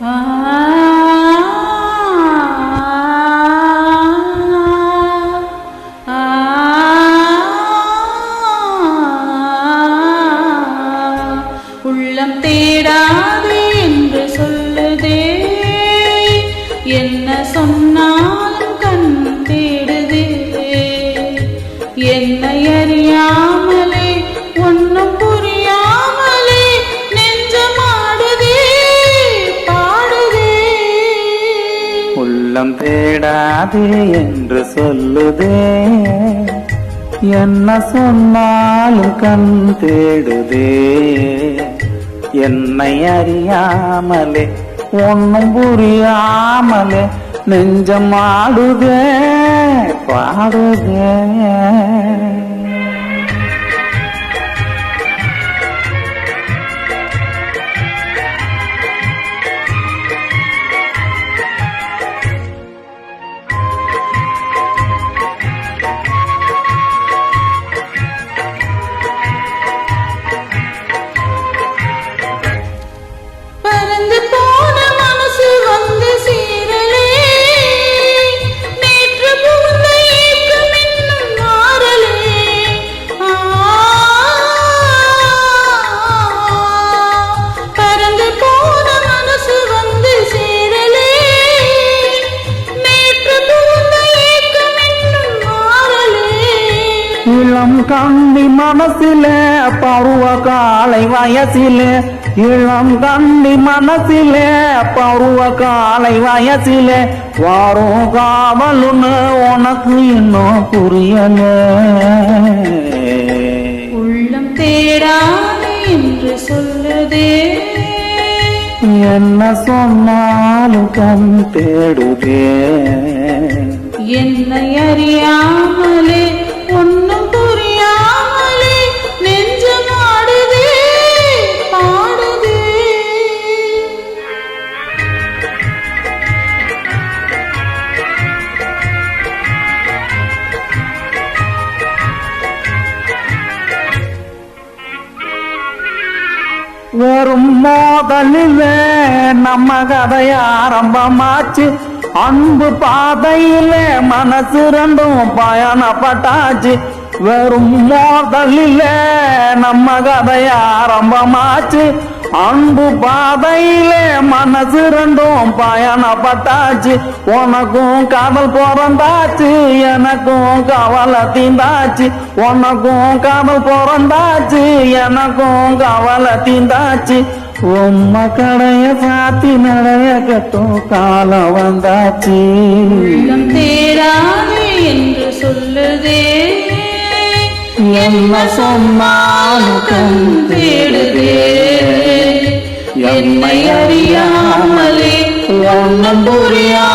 உள்ளம் தேடாது என்று சொல்லுதே, என்ன சொன்னாலும் கண் தேடுதே, என்னை அறியாமலே ஒன்னும் புரியாமலே நெஞ்சமாடுதே பாடுதே. உள்ளம் தேடாது என்று சொல்லுதே, என்ன சொன்னாலும் கண் தேடுதே, என்னை அறியாமலே ஒன்னும் புரியாமலே நெஞ்சமாடுதே பாடுதே. இளம் கண்ணி மனசிலே பருவ காலை வயசிலே, இளம் கண்ணி மனசிலே பருவ காலை வயசிலே வாரும் காவலுன்னு உனக்கு இன்னும் புரியல. உள்ளம் தேடாது என்று சொல்லுதே, என்ன சொன்னாலும் கண் தேடுதே, என்னை அறியாமலே ஒன்னும் புரியாமலே நெஞ்சமாடுதே பாடுதே. வெறும் மோதலிலே நம்ம கதை ஆரம்பமாச்சு, அன்பு பாதையிலே மனசு ரெண்டும் பயணப்பட்டாச்சு. வெறும் மோதலிலே நம்ம கதை ஆரம்பமாச்சு, அன்பு பாதையிலே மனசு ரெண்டும் பயணப்பட்டாச்சு. உனக்கும் காதல் பிறந்தாச்சு, எனக்கும் கவலை தீந்தாச்சு. உனக்கும் காதல் பிறந்தாச்சு, எனக்கும் கவலை தீந்தாச்சு. உம்மா கடைய சாத்தி நடைய கட்டும் காலம் வந்தாச்சு. உள்ளம் தேடாது என்று சொல்லுதே, என்ன சொன்னாலும் கண் தேடுதே, என்னை அறியாமலே ஒன்னும் புரியா